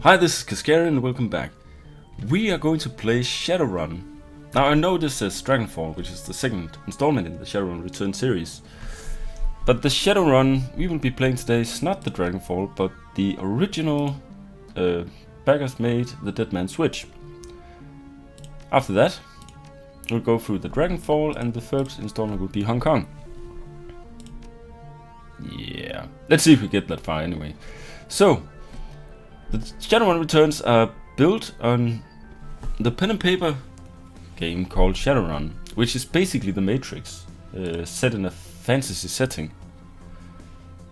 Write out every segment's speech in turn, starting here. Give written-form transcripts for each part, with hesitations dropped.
Hi, this is Kaskharian and welcome back. We are going to play Shadowrun. Now I know this says Dragonfall, which is the second installment in the Shadowrun Return series. But the Shadowrun we will be playing today is not the Dragonfall, but the original backers made the Dead Man's Switch. After that, we'll go through the Dragonfall and the third installment will be Hong Kong. Yeah, let's see if we get that far anyway. So, the Shadowrun Returns are built on the pen and paper game called Shadowrun, which is basically the Matrix, set in a fantasy setting.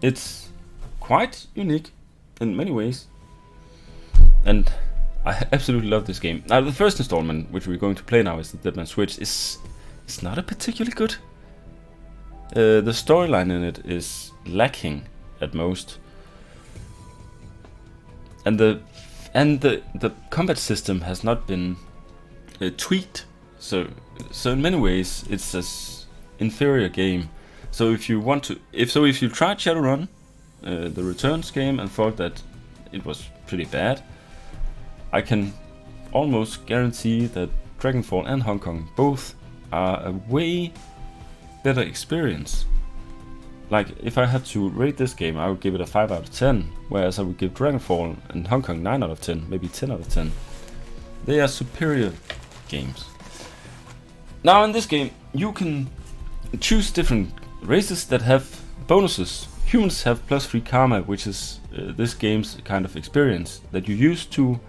It's quite unique in many ways, and I absolutely love this game. Now, the first installment, which we're going to play now, is the Dead Man's Switch, is not a particularly good. The storyline in it is lacking at most. And the combat system has not been tweaked, so in many ways it's an inferior game. So if you tried Shadowrun, the Returns game, and thought that it was pretty bad, I can almost guarantee that Dragonfall and Hong Kong both are a way better experience. Like, if I had to rate this game, I would give it a 5 out of 10, whereas I would give Dragonfall and Hong Kong 9 out of 10, maybe 10 out of 10. They are superior games. Now, in this game, you can choose different races that have bonuses. Humans have +3 karma, which is this game's kind of experience that you use to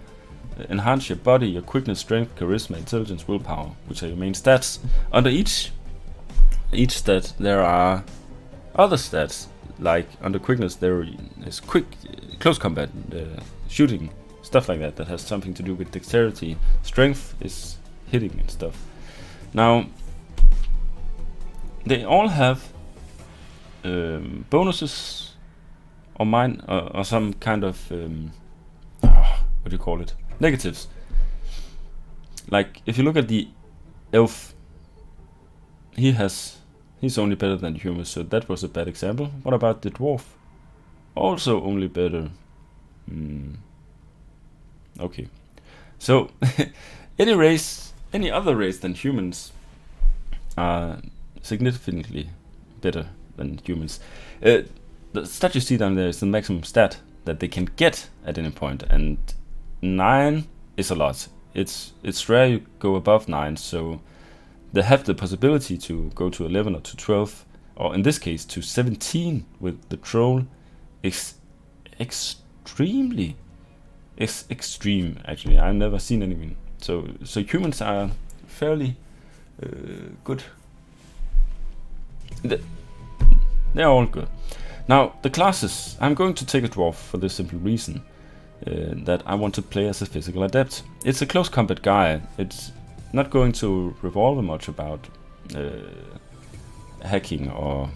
enhance your body, your quickness, strength, charisma, intelligence, willpower, which are your main stats. Under each stat, there are other stats, like under quickness there is close combat, shooting, stuff like that has something to do with dexterity. Strength is hitting and stuff. Now, they all have bonuses or some kind of what do you call it? Negatives. Like, if you look at the elf, he's only better than the humans, so that was a bad example. What about the dwarf? Also only better. Okay. So, any other race than humans are significantly better than humans. The stat you see down there is the maximum stat that they can get at any point, and 9 is a lot. It's rare you go above 9, so they have the possibility to go to 11 or to 12, or in this case to 17 with the troll. Extreme actually. I've never seen anyone. So humans are fairly good. They're all good. Now, the classes. I'm going to take a dwarf for the simple reason that I want to play as a physical adept. It's a close combat guy. It's not going to revolve much about hacking or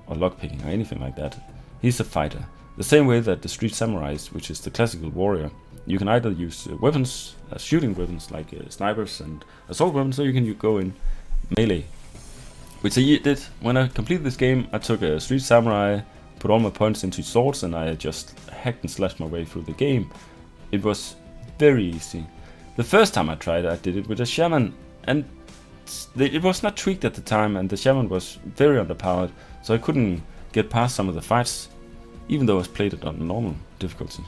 lockpicking or anything like that. He's a fighter. The same way that the Street Samurais, which is the classical warrior, you can either use weapons, shooting weapons like snipers and assault weapons, or you can go in melee. Which I did. When I completed this game, I took a Street Samurai, put all my points into swords, and I just hacked and slashed my way through the game. It was very easy. The first time I tried, I did it with a shaman, and it was not tweaked at the time, and the shaman was very underpowered, so I couldn't get past some of the fights, even though I played it on normal difficulty,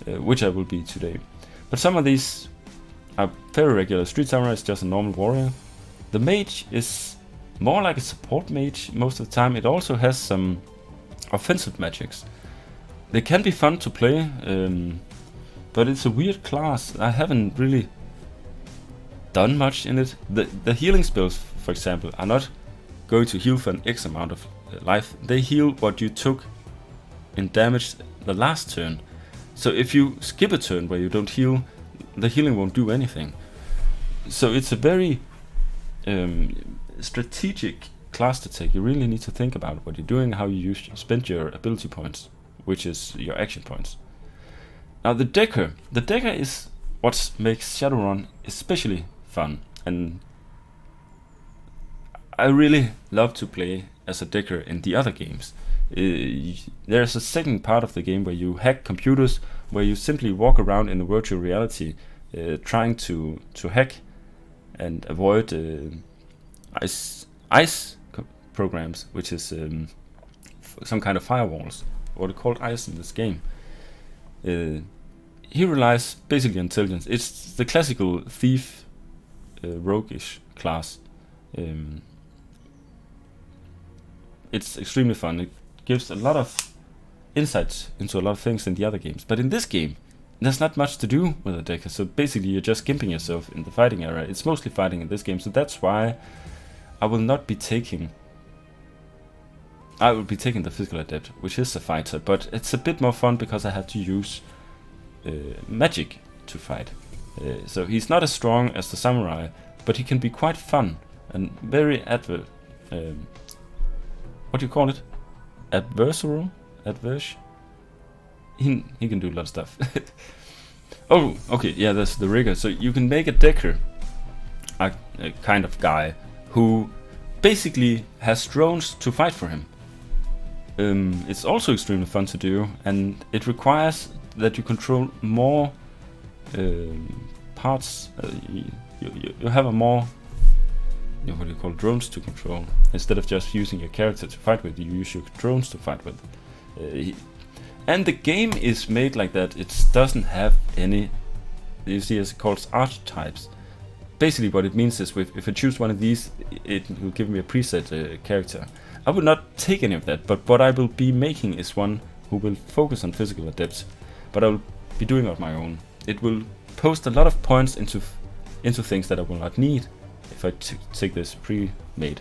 which I will be today. But some of these are very regular. Street Samurai is just a normal warrior. The mage is more like a support mage most of the time. It also has some offensive magics. They can be fun to play, but it's a weird class. I haven't really done much in it. The healing spells, for example, are not going to heal for an X amount of life. They heal what you took in damage the last turn. So if you skip a turn where you don't heal, the healing won't do anything. So it's a very strategic class to take. You really need to think about what you're doing, how you spend your ability points, which is your action points. Now, the Decker is what makes Shadowrun especially fun, and I really love to play as a Decker in the other games. There's a second part of the game where you hack computers, where you simply walk around in a virtual reality, trying to hack and avoid ICE programs, which is some kind of firewalls, or they're called ICE in this game. He relies basically on intelligence. It's the classical thief, roguish class. It's extremely fun. It gives a lot of insights into a lot of things in the other games. But in this game, there's not much to do with a decker. So basically, you're just gimping yourself in the fighting area. It's mostly fighting in this game. So that's why I will not be taking. I will be taking the physical adept, which is a fighter, but it's a bit more fun because I have to use magic to fight. So he's not as strong as the samurai, but he can be quite fun and very what do you call it? Adversarial? Adverse? He can do a lot of stuff. Oh, okay, yeah, that's the rigger. So you can make a decker, a kind of guy, who basically has drones to fight for him. It's also extremely fun to do, and it requires that you control more parts. You have a more, what do you call, drones to control. Instead of just using your character to fight with, you use your drones to fight with. And the game is made like that. It doesn't have any, you see, as it calls archetypes. Basically what it means is if I choose one of these, it will give me a preset character. I will not take any of that, but what I will be making is one who will focus on physical adepts, but I will be doing it on my own. It will post a lot of points into things that I will not need if I take this pre-made.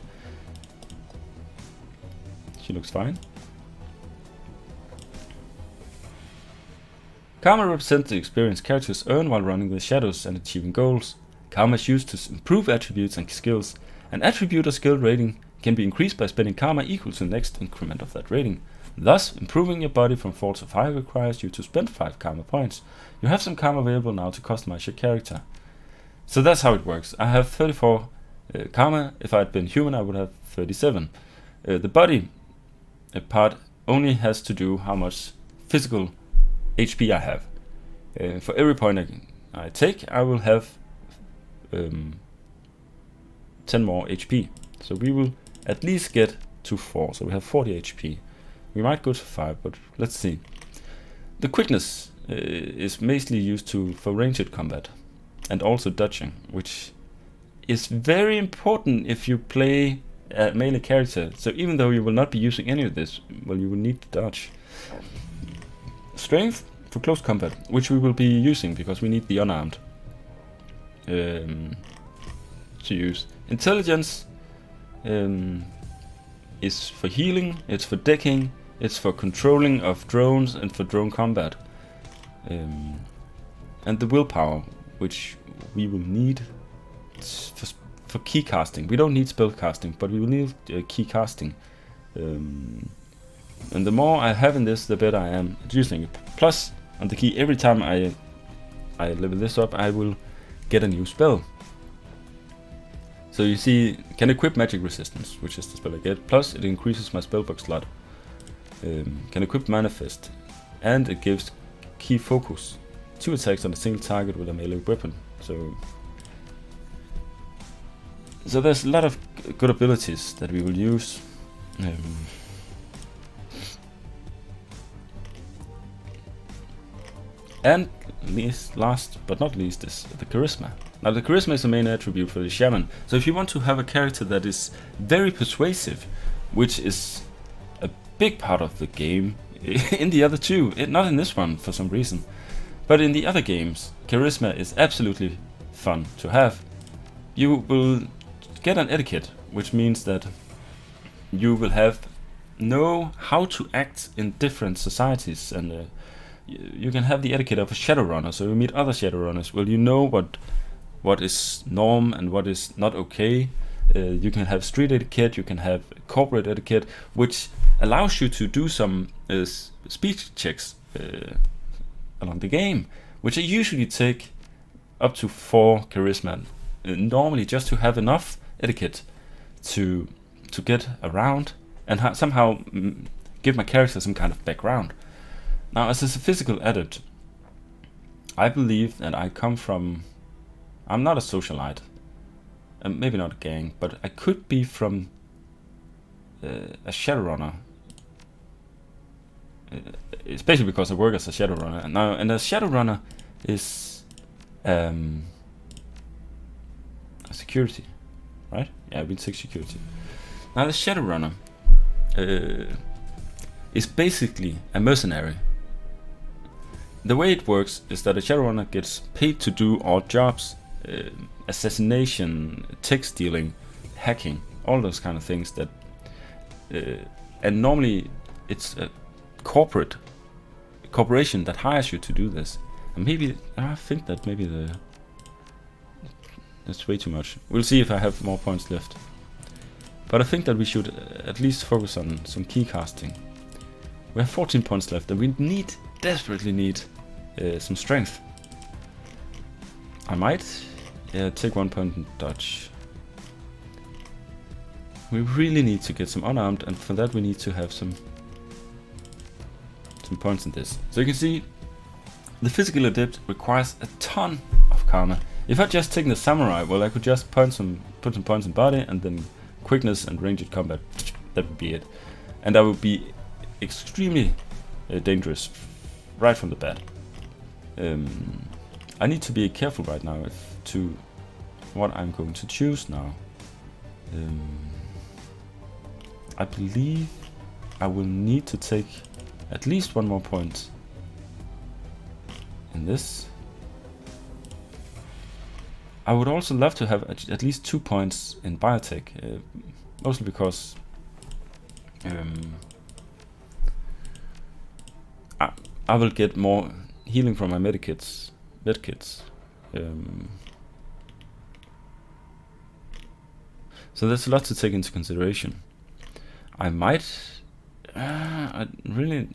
She looks fine. Karma represents the experience characters earn while running the shadows and achieving goals. Karma is used to improve attributes and skills. An attribute or skill rating can be increased by spending karma equal to the next increment of that rating. Thus, improving your body from 4 to 5 requires you to spend 5 karma points. You have some karma available now to customize your character. So that's how it works. I have 34 karma. If I had been human, I would have 37. The body part only has to do how much physical HP I have. For every point I take, I will have 10 more HP. So we will at least get to 4. So we have 40 HP. We might go to 5, but let's see. The quickness is mainly used for ranged combat and also dodging, which is very important if you play a melee character. So even though you will not be using any of this, well, you will need to dodge. Strength for close combat, which we will be using because we need the unarmed to use. Intelligence is for healing, it's for decking, it's for controlling of drones and for drone combat. And the willpower, which we will need for key casting. We don't need spell casting, but we will need key casting. And the more I have in this, the better I am at using it. Plus, on the key, every time I level this up, I will get a new spell. So you see, can equip magic resistance, which is the spell I get. Plus, it increases my spellbook slot. Can equip manifest, and it gives key focus. 2 attacks on a single target with a melee weapon. So there's a lot of good abilities that we will use. And last but not least is the charisma. Now the charisma is the main attribute for the shaman. So if you want to have a character that is very persuasive, which is a big part of the game in the other two, not in this one for some reason, but in the other games, charisma is absolutely fun to have. You will get an etiquette, which means that you will know how to act in different societies, and you can have the etiquette of a Shadowrunner. So you meet other Shadowrunners. Well, you know what is norm and what is not okay. You can have street etiquette, you can have corporate etiquette, which allows you to do some speech checks along the game, which I usually take up to 4 charisma, normally just to have enough etiquette to get around and somehow give my character some kind of background. Now, as a physical adept, I believe that I come from... I'm not a socialite, and maybe not a gang, but I could be from a Shadowrunner. Especially because I work as a Shadowrunner. Now, and a Shadowrunner is a security, right? Yeah, with security. Now, the Shadowrunner is basically a mercenary. The way it works is that a Shadowrunner gets paid to do odd jobs, assassination, tech stealing, hacking, all those kind of things that, and normally it's a corporation that hires you to do this. And maybe I think that maybe that's way too much. We'll see if I have more points left. But I think that we should at least focus on some key casting. We have 14 points left, and we desperately need some strength. I might take 1 point in dodge. We really need to get some unarmed, and for that we need to have some points in this. So you can see the physical adept requires a ton of karma. If I just take the samurai, well, I could just put some points in body and then quickness and ranged combat. That would be it, and I would be extremely dangerous right from the bat. I need to be careful right now to what I'm going to choose now. I believe I will need to take at least 1 more point in this. I would also love to have at least 2 points in biotech, mostly because I will get more healing from my medkits. So there's a lot to take into consideration. I might... I really...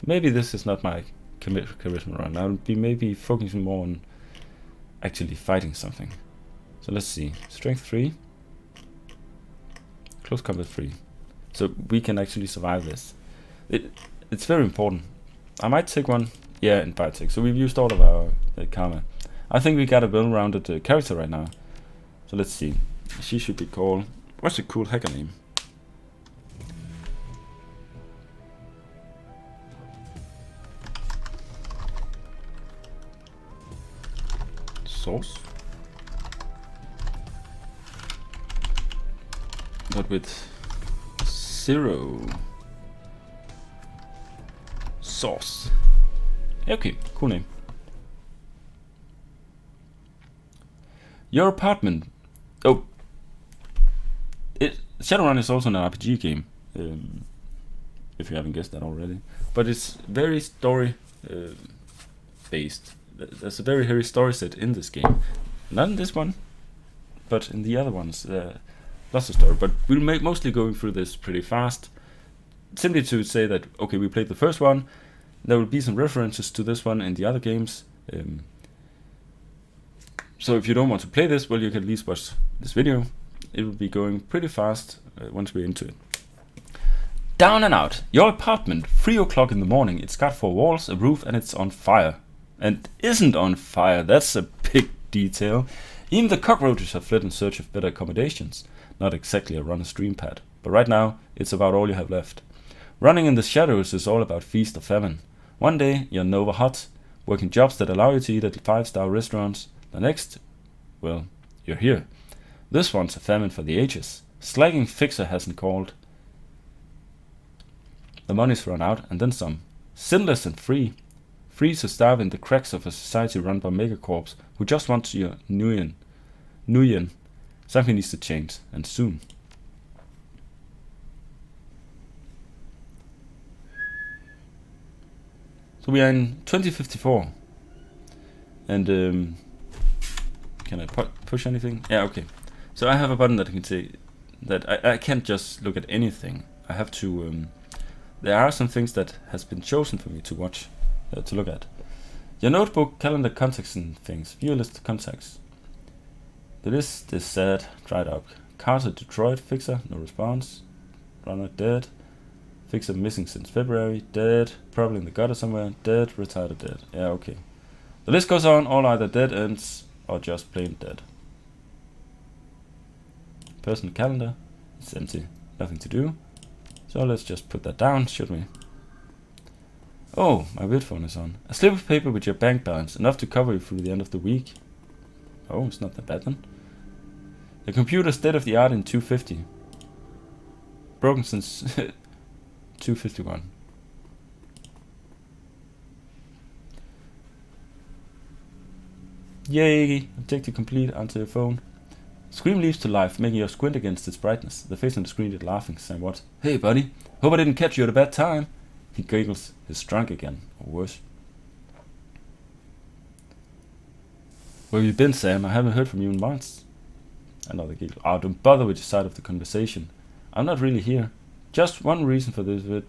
Maybe this is not my charisma run. I'll be maybe focusing more on actually fighting something. So let's see. Strength 3. Close combat 3. So we can actually survive this. It's very important. I might take 1, yeah, in biotech. So we've used all of our karma. I think we got a well-rounded character right now. So let's see. She should be called... What's a cool hacker name? Source? But with 0. Source. Okay, cool name. Your apartment. Oh, Shadowrun is also an RPG game. If you haven't guessed that already, but it's very story based. There's a very heavy story set in this game. Not in this one, but in the other ones. Lots of story. But we'll mostly going through this pretty fast. Simply to say that okay, we played the first one. There will be some references to this one in the other games. So if you don't want to play this, well, you can at least watch this video. It will be going pretty fast once we're into it. Down and out. Your apartment, 3 o'clock in the morning. It's got 4 walls, a roof, and it's on fire. And isn't on fire. That's a big detail. Even the cockroaches have fled in search of better accommodations. Not exactly a runner stream pad, but right now it's about all you have left. Running in the shadows is all about feast or famine. One day you're Nova hot, working jobs that allow you to eat at 5-star restaurants. The next, well, you're here. This one's a famine for the ages. Slagging Fixer hasn't called. The money's run out, and then some. Sinless and free. Free to starve in the cracks of a society run by megacorps who just want your Nuyen. Something needs to change, and soon. So we are in 2054. And can I push anything? Yeah, okay. So I have a button that I can say that I can't just look at anything. I have to... there are some things that has been chosen for me to watch, to look at. Your notebook, calendar, contacts and things. View a list of contacts. The list is sad, dried up. Carter Detroit, fixer, no response. Runner dead. Fixer missing since February, dead. Probably in the gutter somewhere, dead. Retired, dead. Yeah, okay. The list goes on, all either dead ends or just plain dead. Personal calendar, it's empty, nothing to do. So let's just put that down, should we? Oh, my vid phone is on. A slip of paper with your bank balance, enough to cover you through the end of the week. Oh, it's not that bad then. The computer state of the art in 250. Broken since 251. Yay! Objective complete, answer your phone. Screen leaps to life, making you squint against its brightness. The face on the screen is laughing, saying what? Hey buddy, hope I didn't catch you at a bad time. He giggles, he's drunk again, or worse. Where have you been, Sam? I haven't heard from you in months. Another giggle. Oh, don't bother with your side of the conversation. I'm not really here. Just one reason for this vid.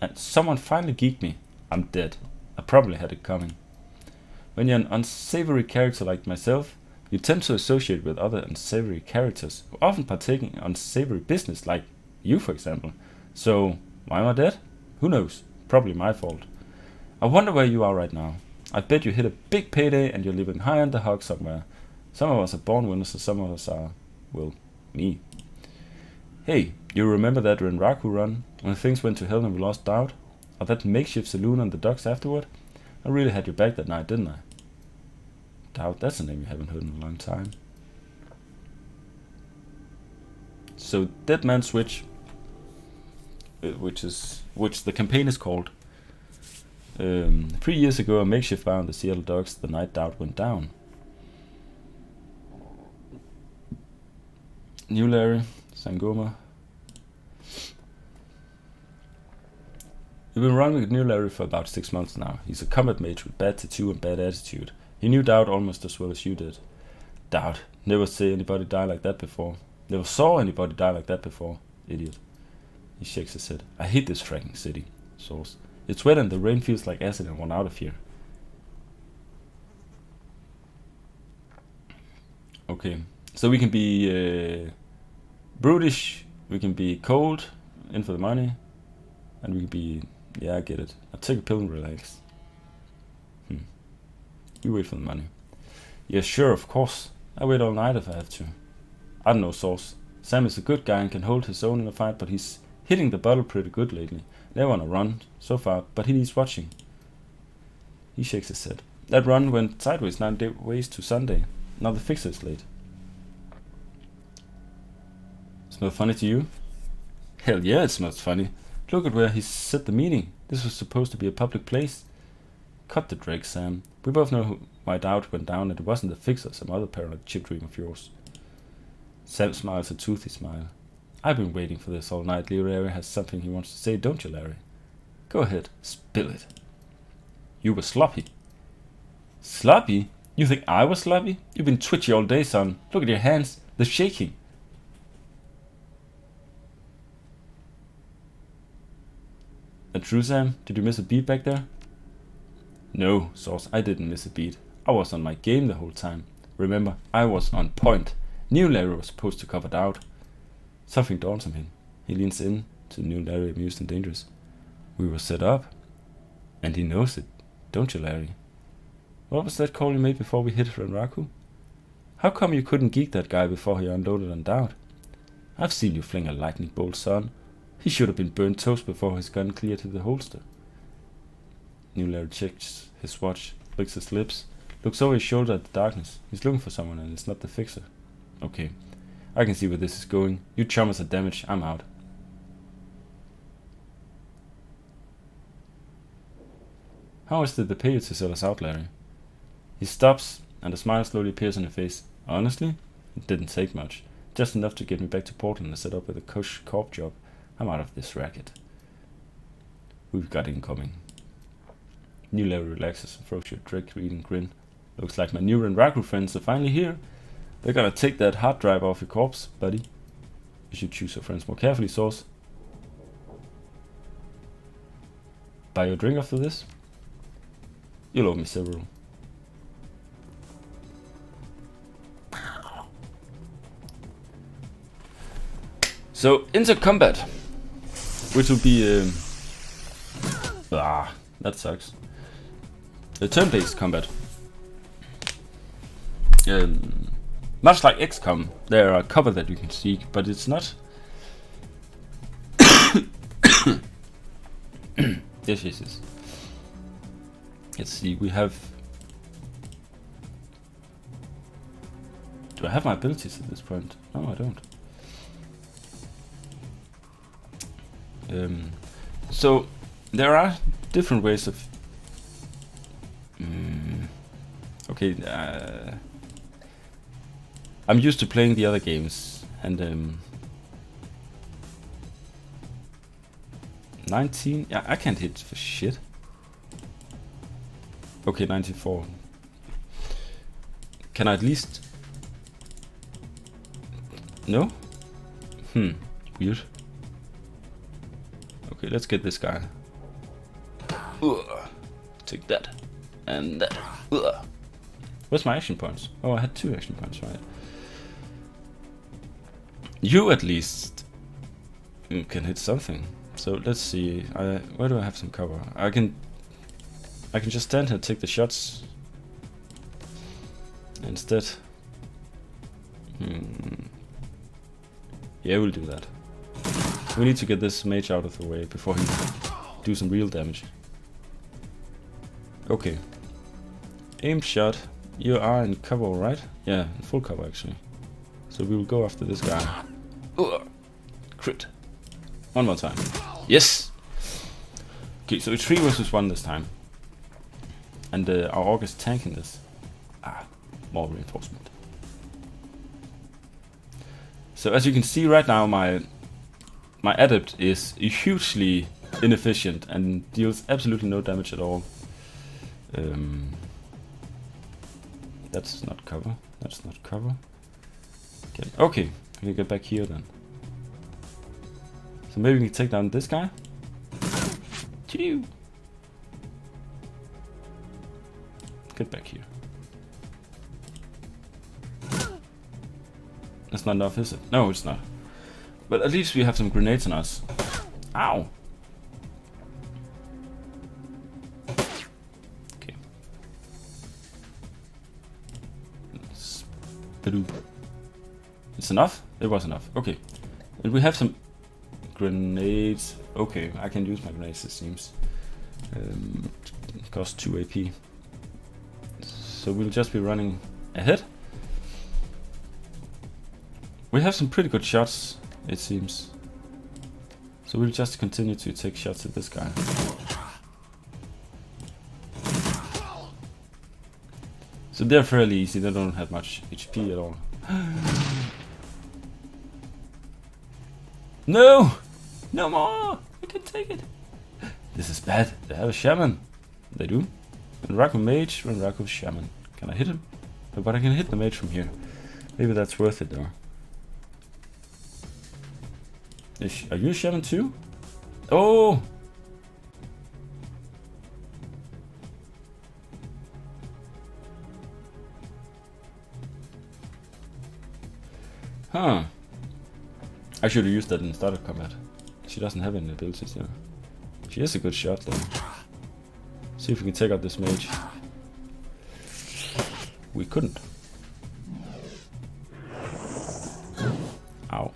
And someone finally geeked me. I'm dead. I probably had it coming. When you're an unsavory character like myself, you tend to associate with other unsavory characters who often partake in unsavory business, like you, for example. So, why am I dead? Who knows? Probably my fault. I wonder where you are right now. I bet you hit a big payday and you're living high on the hog somewhere. Some of us are born winners and some of us are, well, me. Hey, you remember that Renraku run, when things went to hell and we lost Doubt? Or that makeshift saloon on the docks afterward? I really had your back that night, didn't I? Doubt, that's a name you haven't heard in a long time. So, Dead Man Switch, which the campaign is called. 3 years ago, a makeshift bar on the Seattle docks, the night Doubt went down. New Larry, Sangoma. We've been running with New Larry for about 6 months now. He's a combat mage with bad tattoo and bad attitude. He knew Doubt almost as well as you did. Doubt, never saw anybody die like that before. Never saw anybody die like that before. Idiot. He shakes his head. I hate this fracking city. Source. It's wet and the rain feels like acid and I want out of here. Okay. So we can be brutish, we can be cold, in for the money, and we can be, yeah, I get it. I'll take a pill and relax. You wait for the money. Yeah, sure, of course. I wait all night if I have to. I don't know, Source. Sam is a good guy and can hold his own in a fight, but he's hitting the bottle pretty good lately. Never on a run, so far, but he needs watching. He shakes his head. That run went sideways 9 days to Sunday. Now the fixer is late. Smell funny to you? Hell yeah, it smells funny. Look at where he set the meeting. This was supposed to be a public place. Cut the drag, Sam. We both know why Doubt went down and it wasn't the fixer, some other paranoid chip dream of yours. Sam smiles a toothy smile. I've been waiting for this all night. Larry has something he wants to say, don't you, Larry? Go ahead, spill it. You were sloppy. Sloppy? You think I was sloppy? You've been twitchy all day, son. Look at your hands. They're shaking. That true, Sam? Did you miss a beat back there? No, Source, I didn't miss a beat. I was on my game the whole time. Remember, I was on point. New Larry was supposed to cover Doubt. Something dawns on him. He leans in to New Larry, amused and dangerous. We were set up. And he knows it. Don't you, Larry? What was that call you made before we hit Renraku? How come you couldn't geek that guy before he unloaded on Doubt? I've seen you fling a lightning bolt, son. He should have been burnt toast before his gun cleared to the holster. New Larry checks his watch, licks his lips, looks over his shoulder at the darkness. He's looking for someone and it's not the fixer. Okay, I can see where this is going. You chummers are damaged, I'm out. How much did they pay you to sell us out, Larry? He stops and a smile slowly appears on his face. Honestly, it didn't take much. Just enough to get me back to Portland and set up with a cush corp job. I'm out of this racket. We've got incoming. New Larry relaxes and throws you a drink-eating grin. Looks like my new Renraku friends are finally here. They're gonna take that hard drive off your corpse, buddy. You should choose your friends more carefully, Source. Buy your drink after this? You'll owe me several. So into combat, which will be that sucks. The turn-based combat. Much like XCOM, there are cover that you can seek, but it's not. Yes. Let's see. We have. Do I have my abilities at this point? No, I don't. So there are different ways of. Okay. I'm used to playing the other games, and 19. Yeah, I can't hit for shit. Okay, 94. Can I at least? No? Weird. Okay, let's get this guy. Take that. And that. Where's my action points? Oh, I had 2 action points, right? You at least can hit something. So let's see. Where do I have some cover? I can just stand here and take the shots instead. Yeah, we'll do that. We need to get this mage out of the way before he do some real damage. Okay. Aim shot. You are in cover, right? Yeah, in full cover actually. So we will go after this guy. Crit. One more time. Yes! Okay, so it's 3 versus 1 this time. And our orc is tanking this. More reinforcement. So as you can see right now, my adept is hugely inefficient and deals absolutely no damage at all. That's not cover. That's not cover. Okay, we can get back here then. So maybe we can take down this guy. Choo! Get back here. That's not enough, is it? No, it's not. But at least we have some grenades on us. Ow! Okay. It's enough? It was enough. Okay. And we have some grenades. Okay, I can use my grenades, it seems. It costs 2 AP. So we'll just be running ahead. We have some pretty good shots, it seems. So we'll just continue to take shots at this guy. So they're fairly easy, they don't have much HP at all. No! No more! I can take it! This is bad. They have a shaman. They do. And Raku mage, and Raku shaman. Can I hit him? No, but I can hit the mage from here. Maybe that's worth it though. Are you a shaman too? Oh! Huh. I should have used that in the start of combat. She doesn't have any abilities, yeah. She is a good shot though. See if we can take out this mage. We couldn't. Ow.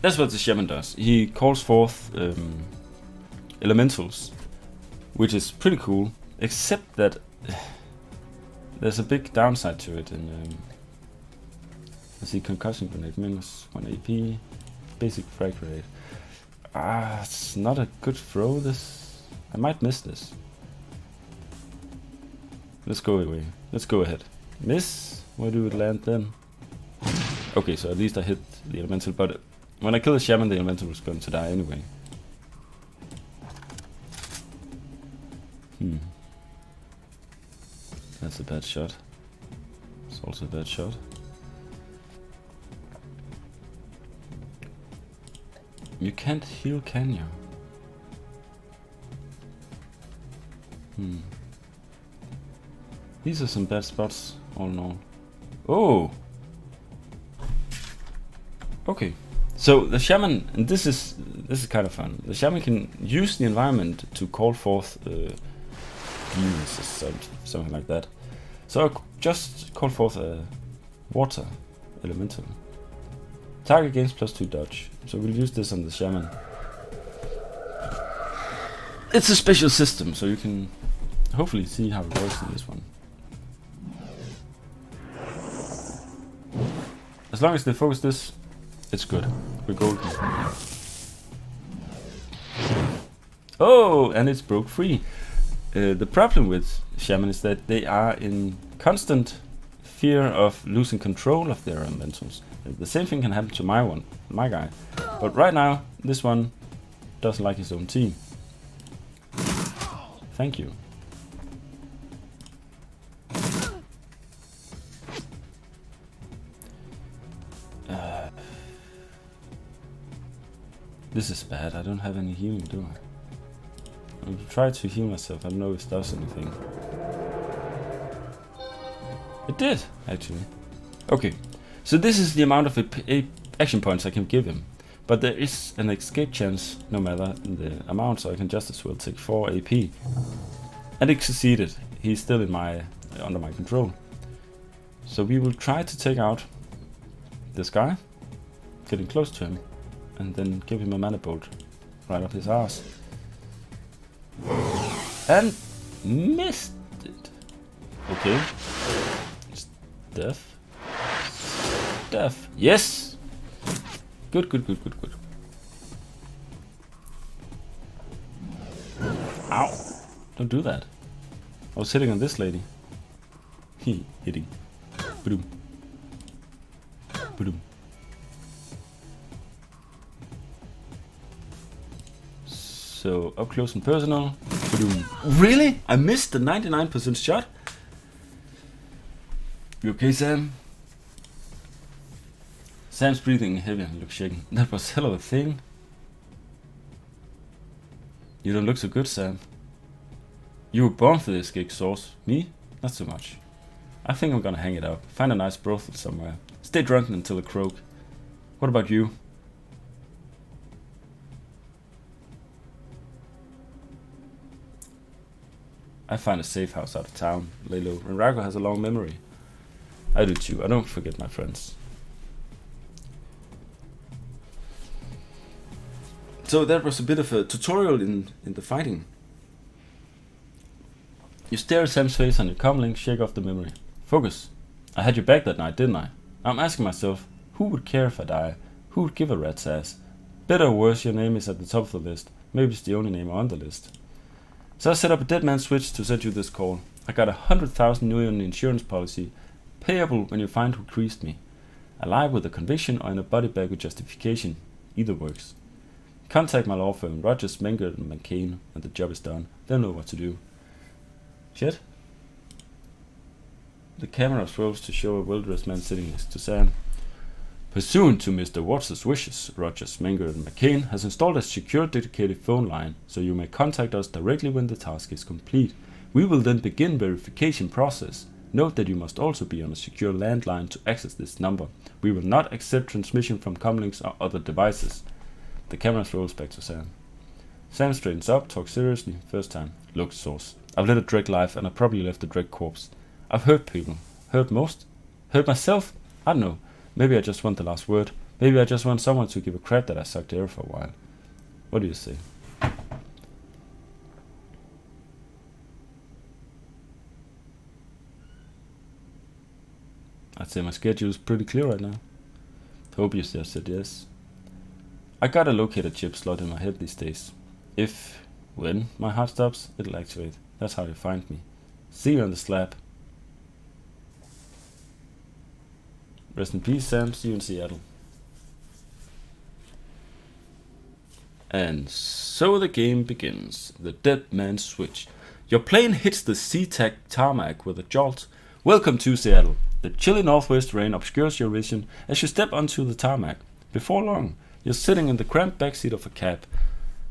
That's what the shaman does. He calls forth elementals, which is pretty cool, except that there's a big downside to it. And let's see, concussion grenade, minus 1 AP, basic frag rate. It's not a good throw. This, I might miss this. Let's go away. Let's go ahead. Miss. Where do it land then? Okay, so at least I hit the elemental, but when I kill the shaman, the elemental was going to die anyway. That's a bad shot. It's also a bad shot. You can't heal, can you? These are some bad spots, all in all. Oh! Okay. So the shaman, and this is kind of fun. The shaman can use the environment to call forth demons or something like that. So I'll just call forth a water elemental. Target gains +2 dodge. So we'll use this on the shaman. It's a special system, so you can hopefully see how it works in this one. As long as they focus this, it's good. We're golden. Oh, and it's broke free. The problem with shaman is that they are in constant fear of losing control of their elementals. The same thing can happen to my guy. But right now, this one doesn't like his own team. Thank you. This is bad. I don't have any healing, do I? I'll try to heal myself. I don't know if it does anything. It did, actually. Okay, so this is the amount of action points I can give him. But there is an escape chance no matter the amount, so I can just as well take 4 AP. And it succeeded. He's still in under my control. So we will try to take out this guy, getting close to him, and then give him a mana bolt right up his ass. And missed it. Okay. It's death. Death. Yes! Good, good, good, good, good. Ow! Don't do that. I was hitting on this lady. Hitting. Boom. Boom. So, up close and personal. Boom. Really? I missed the 99% shot? You okay, Sam? Sam's breathing heavy and looks shaken. That was hell of a thing. You don't look so good, Sam. You were born for this gig, Source. Me? Not so much. I think I'm gonna hang it up. Find a nice brothel somewhere. Stay drunken until the croak. What about you? I find a safe house out of town. Lay low. Renraku has a long memory. I do too. I don't forget my friends. So that was a bit of a tutorial in the fighting. You stare at Sam's face on your comlink, shake off the memory. Focus. I had your back that night, didn't I? I'm asking myself, who would care if I die? Who would give a rat's ass? Better or worse, your name is at the top of the list. Maybe it's the only name on the list. So I set up a dead man switch to send you this call. I got 100,000 Nuyen insurance policy, payable when you find who creased me. Alive with a conviction or in a body bag with justification. Either works. Contact my law firm, Rogers, Menger and McCain, when the job is done. They'll know what to do. Shit. The camera scrolls to show a well-dressed man sitting next to Sam. Pursuant to Mr. Watts' wishes, Rogers, Menger and McCain has installed a secure dedicated phone line, so you may contact us directly when the task is complete. We will then begin verification process. Note that you must also be on a secure landline to access this number. We will not accept transmission from comlinks or other devices. The camera rolls back to Sam. Sam straightens up, talks seriously, first time. Look, Source. I've led a Dreg life and I probably left a Dreg corpse. I've hurt people. Hurt most? Hurt myself? I don't know. Maybe I just want the last word. Maybe I just want someone to give a crap that I sucked air for a while. What do you say? I'd say my schedule's pretty clear right now. Hope you just said yes. I got a locator chip slot in my head these days. When my heart stops, it'll activate. That's how you find me. See you on the slab. Rest in peace, Sam. See you in Seattle. And so the game begins. The dead man's switch. Your plane hits the SeaTac tarmac with a jolt. Welcome to Seattle. The chilly northwest rain obscures your vision as you step onto the tarmac. Before long, you're sitting in the cramped backseat of a cab,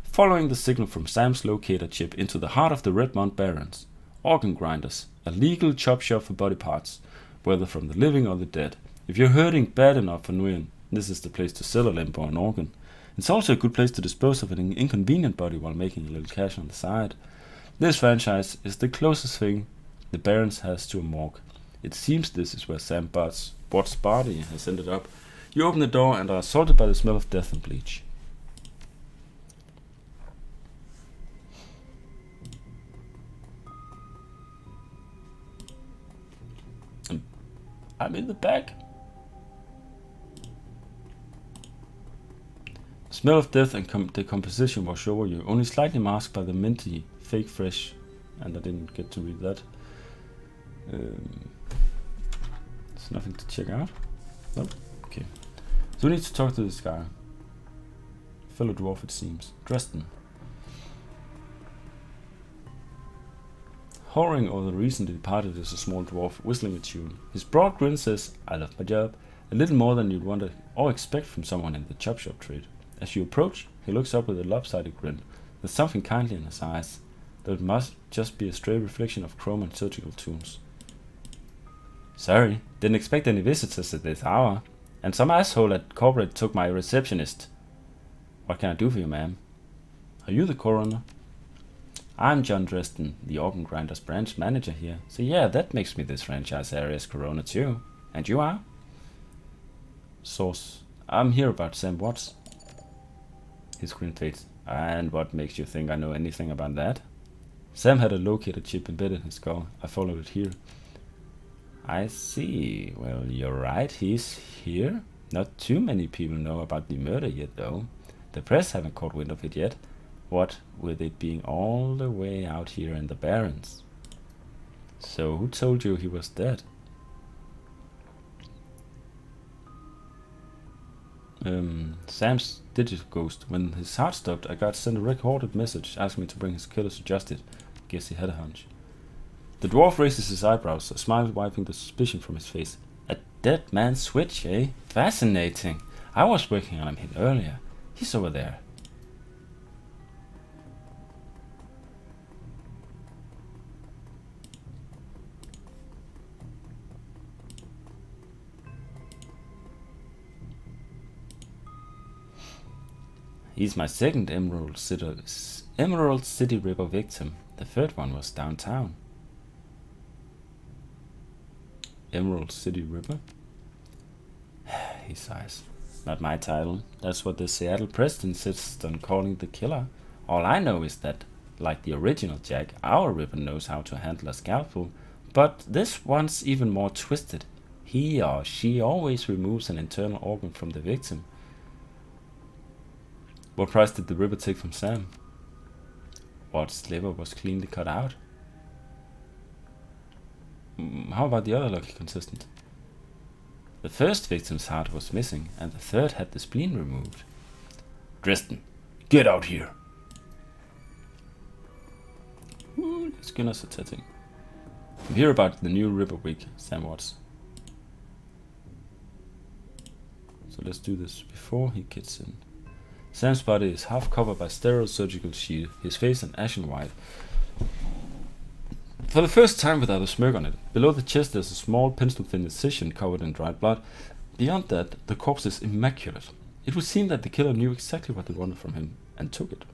following the signal from Sam's locator chip into the heart of the Redmond Barrens. Organ grinders, a legal chop shop for body parts, whether from the living or the dead. If you're hurting bad enough for Nguyen, this is the place to sell a limb or an organ. It's also a good place to dispose of an inconvenient body while making a little cash on the side. This franchise is the closest thing the Barrens has to a morgue. It seems this is where Sam Butt's body has ended up. You open the door and are assaulted by the smell of death and bleach. I'm in the back. The smell of death and decomposition wash over you, only slightly masked by the minty, fake fresh, and I didn't get to read that. There's nothing to check out. Nope. Okay. So we need to talk to this guy. Fellow dwarf, it seems. Dresden. Hovering over the recently departed is a small dwarf whistling a tune. His broad grin says, "I love my job," a little more than you'd want or expect from someone in the chop shop trade. As you approach, he looks up with a lopsided grin. There's something kindly in his eyes, though it must just be a stray reflection of chrome and surgical tools. "Sorry, didn't expect any visitors at this hour. And some asshole at corporate took my receptionist. What can I do for you, ma'am?" "Are you the coroner?" "I'm John Dresden, the Organ Grinders branch manager here. So yeah, that makes me this franchise area's coroner too. And you are?" "Source. I'm here about Sam Watts." His grin fades. "And what makes you think I know anything about that?" "Sam had a locator chip embedded in his skull. I followed it here." "I see. Well, you're right, he's here. Not too many people know about the murder yet, though. The press haven't caught wind of it yet. What with it being all the way out here in the Barrens." "So who told you he was dead?" Sam's digital ghost. When his heart stopped, I got sent a recorded message asking me to bring his killers to justice. Guess he had a hunch. The dwarf raises his eyebrows, a smile wiping the suspicion from his face. "A dead man's switch, eh? Fascinating. I was working on him earlier. He's over there." "He's my second Emerald City Ripper victim. The third one was downtown." "Emerald City Ripper?" He sighs. "Not my title. That's what the Seattle Press insists on calling the killer. All I know is that, like the original Jack, our Ripper knows how to handle a scalpel, but this one's even more twisted. He or she always removes an internal organ from the victim." "What price did the Ripper take from Sam?" "Watts' liver was cleanly cut out." "How about the other lucky contestant?" "The first victim's heart was missing, and the third had the spleen removed." "Dresden, get out here!" Ooh, the Skinners are chatting. "You hear about the new Ripper wig, Sam Watts." So let's do this before he gets in. Sam's body is half covered by sterile surgical sheet, his face an ashen white. For the first time without a smirk on it. Below the chest there's a small pencil-thin incision covered in dried blood. Beyond that, the corpse is immaculate. It would seem that the killer knew exactly what they wanted from him, and took it.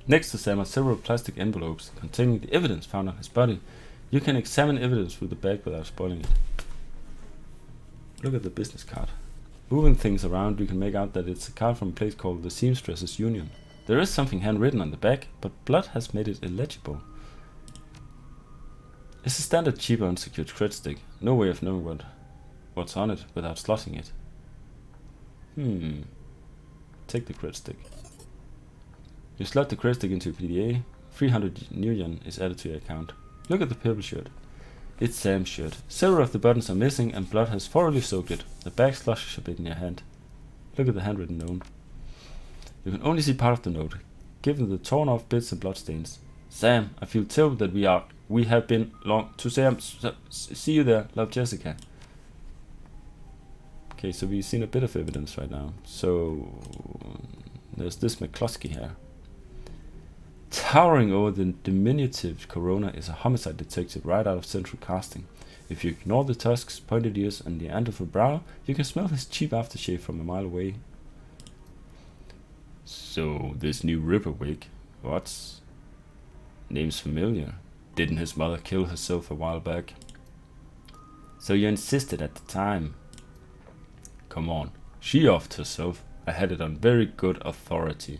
Next to Sam are several plastic envelopes containing the evidence found on his body. You can examine evidence through the bag without spoiling it. Look at the business card. Moving things around, you can make out that it's a card from a place called the Seamstresses Union. There is something handwritten on the back, but blood has made it illegible. It's a standard cheap unsecured cred stick. No way of knowing what's on it without slotting it. Take the cred stick. You slot the cred stick into PDA. 300 new yen is added to your account. Look at the purple shirt. It's Sam's shirt. Several of the buttons are missing and blood has thoroughly soaked it. The bag sloshes a bit in your hand. Look at the handwritten note. You can only see part of the note, given the torn off bits and blood stains. "Sam, I feel terrible that we have been long to Sam. See you there. Love, Jessica." Okay, so we've seen a bit of evidence right now. So there's this McCluskey here. Towering over the diminutive Corona is a homicide detective right out of central casting. If you ignore the tusks, pointed ears, and the Neanderthal brow, you can smell his cheap aftershave from a mile away. So, this new Ripper wig, what's? Name's familiar. Didn't his mother kill herself a while back? So you insisted at the time. Come on, she offed herself. I had it on very good authority.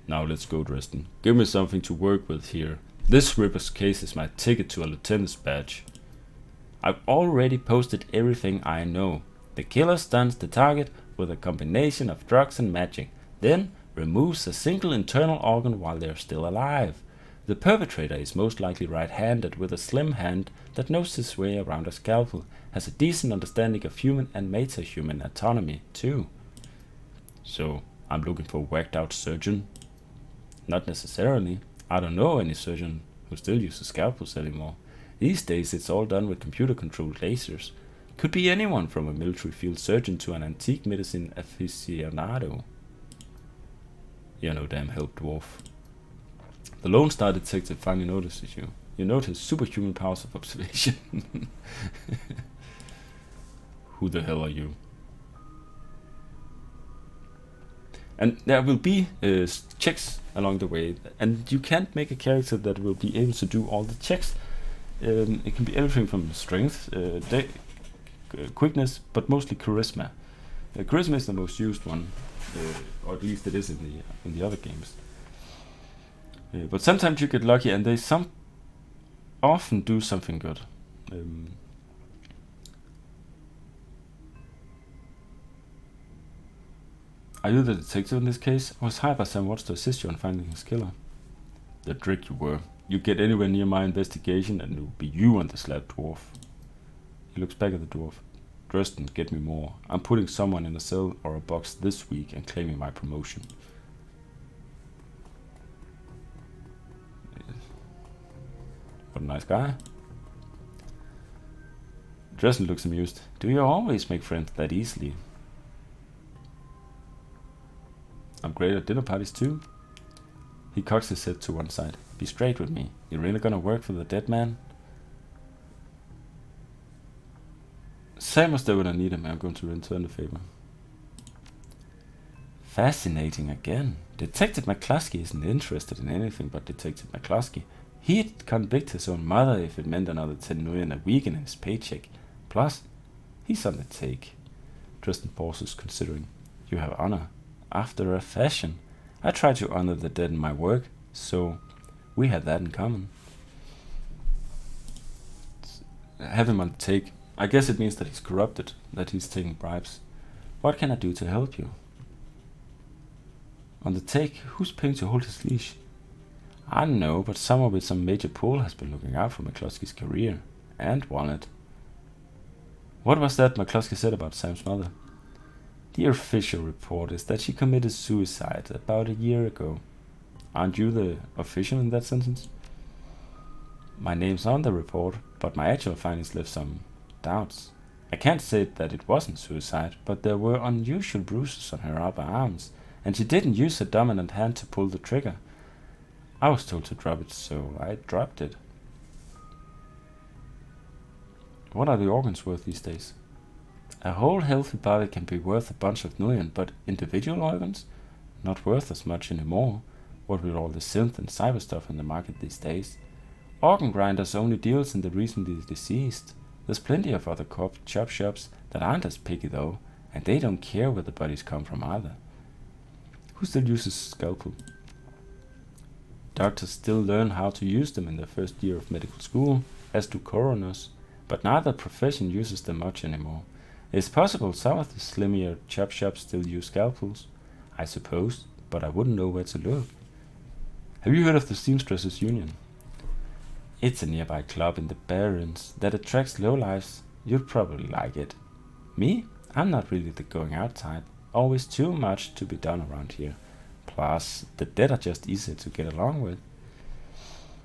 Now let's go, Dresden. Give me something to work with here. This Ripper's case is my ticket to a lieutenant's badge. I've already posted everything I know. The killer stuns the target with a combination of drugs and magic, then removes a single internal organ while they're still alive. The perpetrator is most likely right-handed with a slim hand that knows his way around a scalpel, has a decent understanding of human and meta-human anatomy, too. So, I'm looking for a whacked-out surgeon? Not necessarily. I don't know any surgeon who still uses scalpels anymore. These days it's all done with computer-controlled lasers. Could be anyone from a military field surgeon to an antique medicine aficionado. You're no damn help, dwarf. The Lone Star detective finally notices you. You note his superhuman powers of observation. Who the hell are you? And there will be checks along the way, and you can't make a character that will be able to do all the checks. It can be everything from strength, quickness, but mostly charisma. Charisma is the most used one, or at least it is in the other games. But sometimes you get lucky, and they often do something good. Are you the detective in this case? I was hired by Sam Watts to assist you in finding his killer. The trick you were. You get anywhere near my investigation, and it will be you on the slab, dwarf. He looks back at the dwarf. Dresden, get me more. I'm putting someone in a cell or a box this week and claiming my promotion. What a nice guy. Dresden looks amused. Do you always make friends that easily? I'm great at dinner parties too. He cocks his head to one side. Be straight with me. You really gonna work for the dead man? Sam was there when I need him. I'm going to return the favor. Fascinating again. Detective McCluskey isn't interested in anything but Detective McCluskey. He'd convict his own mother if it meant another 10 million a week in his paycheck. Plus, he's on the take. Tristan pauses, considering. You have honor. After a fashion. I try to honor the dead in my work, so we have that in common. Have him on the take. I guess it means that he's corrupted, that he's taking bribes. What can I do to help you? On the take, who's paying to hold his leash? I don't know, but someone with some major pull has been looking out for McCluskey's career. And wallet. What was that McCluskey said about Sam's mother? The official report is that she committed suicide about a year ago. Aren't you the official in that sentence? My name's on the report, but my actual findings left some doubts. I can't say that it wasn't suicide, but there were unusual bruises on her upper arms, and she didn't use her dominant hand to pull the trigger. I was told to drop it, so I dropped it. What are the organs worth these days? A whole healthy body can be worth a bunch of million, but individual organs? Not worth as much anymore. What with all the synth and cyber stuff in the market these days? Organ grinders only deals in the recently deceased. There's plenty of other chop shops that aren't as picky though, and they don't care where the bodies come from either. Who still uses scalpel? Doctors still learn how to use them in their first year of medical school, as do coroners, but neither profession uses them much anymore. It's possible some of the slimmer chop shops still use scalpels, I suppose, but I wouldn't know where to look. Have you heard of the Seamstresses Union? It's a nearby club in the Barrens that attracts lowlifes. You'd probably like it. Me? I'm not really the going out type. Always too much to be done around here. Plus, the dead are just easier to get along with.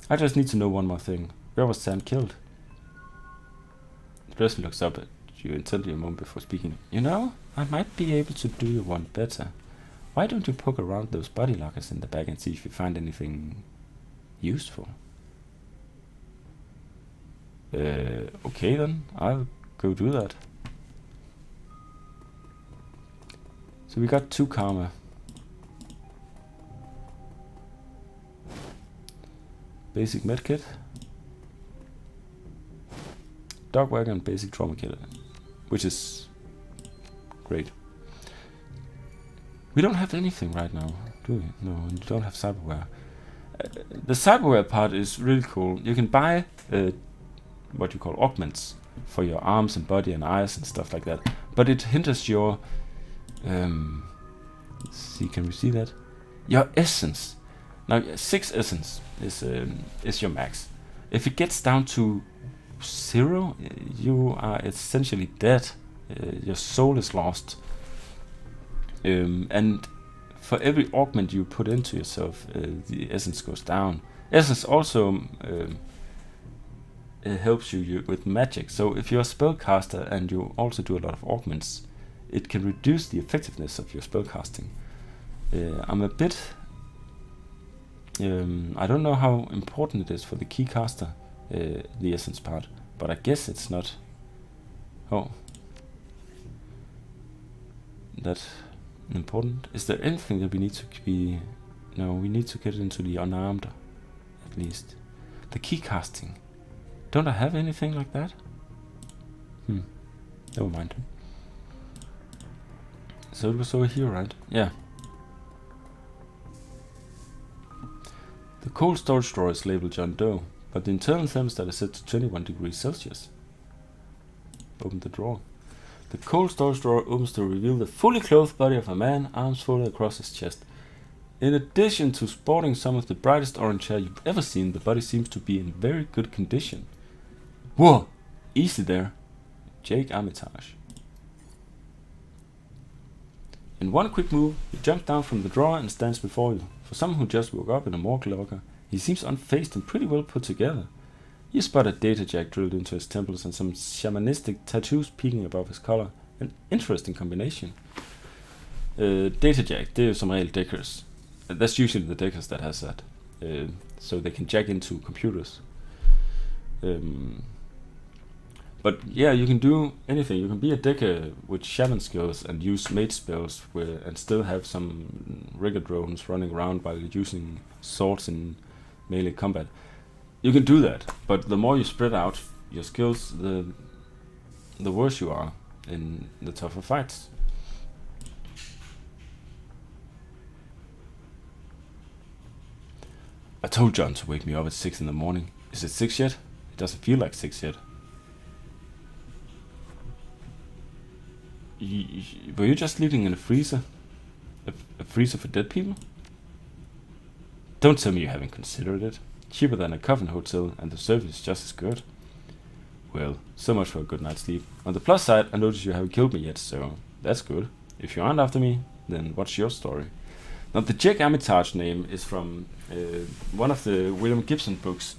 I just need to know one more thing. Where was Sam killed? Dresden looks up at you intently a moment before speaking. You know, I might be able to do you one better. Why don't you poke around those body lockers in the back and see if you find anything useful? Okay then, I'll go do that. So we got 2 karma. Basic medkit. Dog wagon, basic trauma kit. Which is great. We don't have anything right now, do we? No, we don't have cyberware. The cyberware part is really cool. You can buy what you call augments for your arms and body and eyes and stuff like that. But it hinders your... let's see, can we see that? Your essence. Now, 6 essence is your max. If it gets down to 0, you are essentially dead. Your soul is lost. And for every augment you put into yourself, the essence goes down. Essence also helps you with magic. So if you're a spellcaster and you also do a lot of augments, it can reduce the effectiveness of your spellcasting. I'm a bit... I don't know how important it is for the keycaster, the essence part, but I guess it's not... Oh. That important? Is there anything that we need to be... No, we need to get into the unarmed, at least. The keycasting. Don't I have anything like that? Never mind. So it was over here, right? Yeah. The cold storage drawer is labeled John Doe, but the internal thermostat is set to 21 degrees Celsius. Open the drawer. The cold storage drawer opens to reveal the fully clothed body of a man, arms folded across his chest. In addition to sporting some of the brightest orange hair you've ever seen, the body seems to be in very good condition. Whoa! Easy there. Jake Armitage. In one quick move, he jumps down from the drawer and stands before you. For someone who just woke up in a morgue locker, he seems unfazed and pretty well put together. You spot a data jack drilled into his temples and some shamanistic tattoos peeking above his collar. An interesting combination. Data jack, det er jo som regel deckers. That's usually the deckers that has that. So they can jack into computers. But yeah, you can do anything. You can be a decker with shaman skills and use mage spells and still have some rigger drones running around while using swords in melee combat. You can do that, but the more you spread out your skills, the worse you are in the tougher fights. I told John to wake me up at 6 in the morning. Is it 6 yet? It doesn't feel like 6 yet. Were you just living in a freezer? A freezer for dead people? Don't tell me you haven't considered it. Cheaper than a coffin hotel, and the service is just as good. Well, so much for a good night's sleep. On the plus side, I noticed you haven't killed me yet, so that's good. If you aren't after me, then what's your story? Now, the Jake Armitage name is from one of the William Gibson books.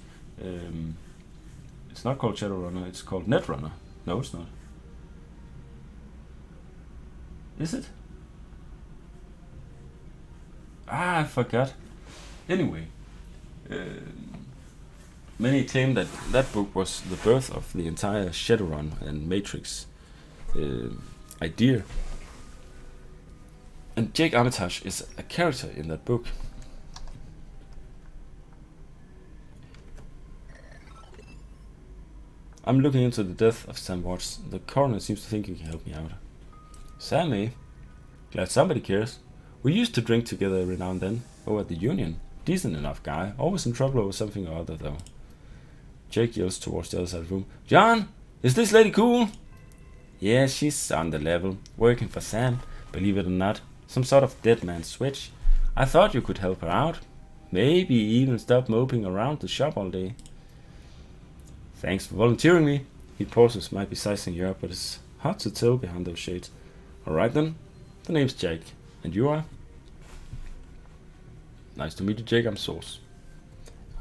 It's not called Shadowrunner, it's called Netrunner. No, it's not. Is it? I forgot. Anyway, many claim that that book was the birth of the entire Shadowrun and Matrix idea. And Jake Armitage is a character in that book. I'm looking into the death of Sam Watts. The coroner seems to think you can help me out. Sammy? Glad somebody cares. We used to drink together every now and then, over at the Union. Decent enough guy, always in trouble over something or other though. Jake yells towards the other side of the room. John, is this lady cool? Yeah, she's on the level, working for Sam, believe it or not. Some sort of dead man's switch. I thought you could help her out. Maybe even stop moping around the shop all day. Thanks for volunteering me. He pauses, might be sizing you up, but it's hard to tell behind those shades. Alright then, the name's Jake. And you are? Nice to meet you, Jake, I'm Source.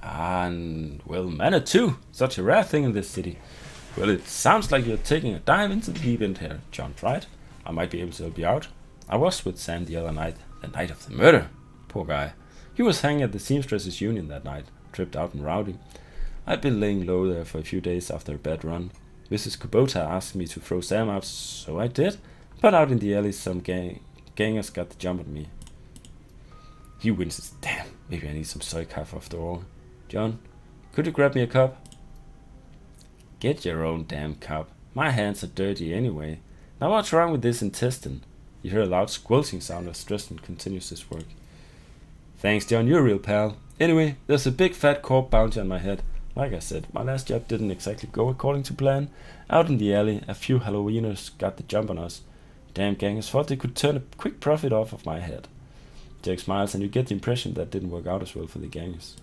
And, well, manna too. Such a rare thing in this city. Well, it sounds like you're taking a dive into the deep end here, John, right? I might be able to help you out. I was with Sam the other night. The night of the murder? Poor guy. He was hanging at the seamstresses' union that night, tripped out and rowdy. I'd been laying low there for a few days after a bad run. Mrs. Kubota asked me to throw Sam out, so I did, but out in the alley some gangers got the jump on me. He winces. Damn, maybe I need some soy coffee after all. John, could you grab me a cup? Get your own damn cup. My hands are dirty anyway. Now what's wrong with this intestine? You hear a loud squelching sound as Dresden continues his work. Thanks, John, you're a real pal. Anyway, there's a big fat corp bounty on my head. Like I said, my last job didn't exactly go according to plan. Out in the alley, a few Halloweeners got the jump on us. Damn gangers thought they could turn a quick profit off of my head. Jake smiles, and you get the impression that didn't work out as well for the gangers.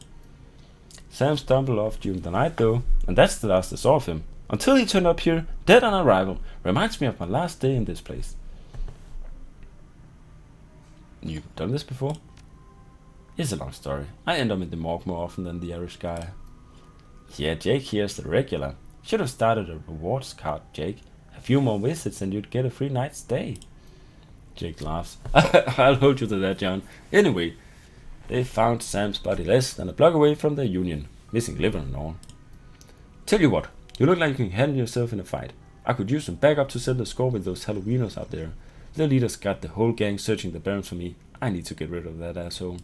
Sam stumbled off during the night though, and that's the last I saw of him. Until he turned up here, dead on arrival. Reminds me of my last day in this place. You've done this before? It's a long story. I end up in the morgue more often than the average guy. Yeah, Jake here's the regular. Should have started a rewards card, Jake. A few more visits and you'd get a free night stay. Jake laughs. I'll hold you to that, John. Anyway, they found Sam's body less than a block away from their union, missing liver and all. Tell you what, you look like you can handle yourself in a fight. I could use some backup to settle the score with those Halloweeners out there. The leaders got the whole gang searching the barrens for me. I need to get rid of that asshole.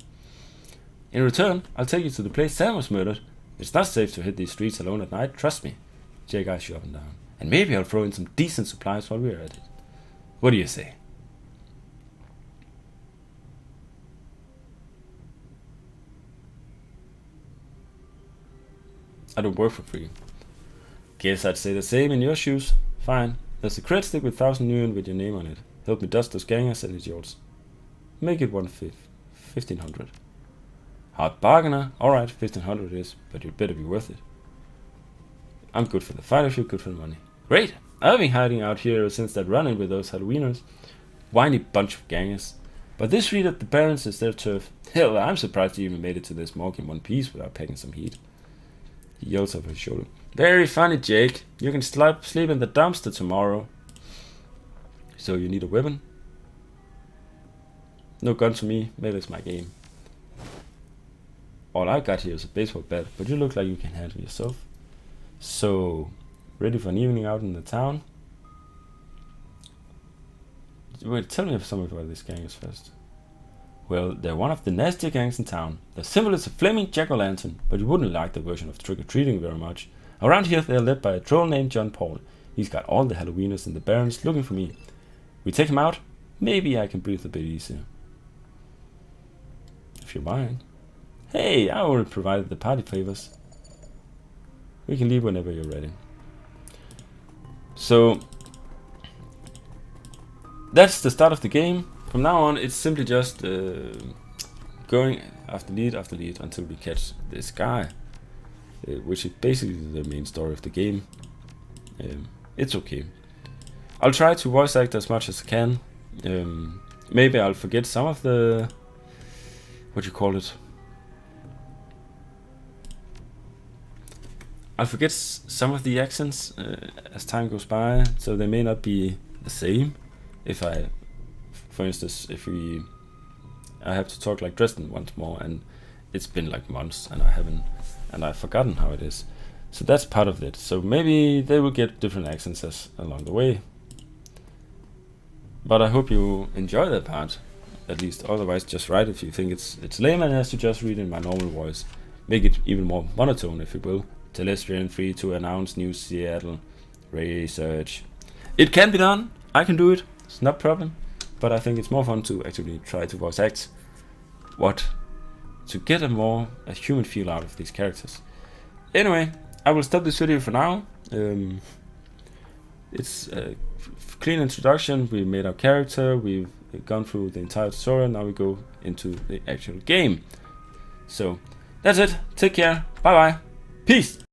In return, I'll take you to the place Sam was murdered. It's not safe to hit these streets alone at night, trust me. Jake eyes you up and down. And maybe I'll throw in some decent supplies while we're at it. What do you say? I don't work for free. Guess I'd say the same in your shoes. Fine. There's a cred stick with 1000 nuan with your name on it. Help me dust those gangers and it's yours. Make it 1500. Hard bargainer. Alright, 1500 it is, but you'd better be worth it. I'm good for the fight if you're good for the money. Great! I've been hiding out here since that run-in with those Halloweeners. Whiny bunch of gangers. But this read at the Barrens is their turf. Hell, I'm surprised you even made it to this morgue in one piece without packing some heat. He yells over his shoulder. Very funny, Jake. You can sleep in the dumpster tomorrow. So you need a weapon? No gun for me. Maybe it's my game. All I got here is a baseball bat, but you look like you can handle yourself. So, ready for an evening out in the town? Wait, tell me something about these gangs first. Well, they're one of the nastiest gangs in town. Their symbol is a flaming jack-o'-lantern, but you wouldn't like the version of trick-or-treating very much. Around here, they're led by a troll named John Paul. He's got all the Halloweeners in the Barrens looking for me. We take him out, maybe I can breathe a bit easier. If you mind. Hey, I already provided the party favors. We can leave whenever you're ready. So, that's the start of the game. From now on, it's simply just going after lead until we catch this guy, which is basically the main story of the game. It's okay. I'll try to voice act as much as I can. Maybe I'll forget some of the, what you call it. I'll forget some of the accents as time goes by, so they may not be the same. If I, for instance, I have to talk like Dresden once more, and it's been like months, and I've forgotten how it is. So that's part of it. So maybe they will get different accents along the way. But I hope you enjoy that part, at least. Otherwise, just write if you think it's lame and has to just read in my normal voice. Make it even more monotone, if you will. Terrestrian free to announce New Seattle research. It can be done. I can do it. It's not a problem. But I think it's more fun to actually try to voice act to get a human feel out of these characters. Anyway, I will stop this video for now. It's a clean introduction. We made our character. We've gone through the entire tutorial. Now we go into the actual game. So that's it. Take care. Bye bye. Peace.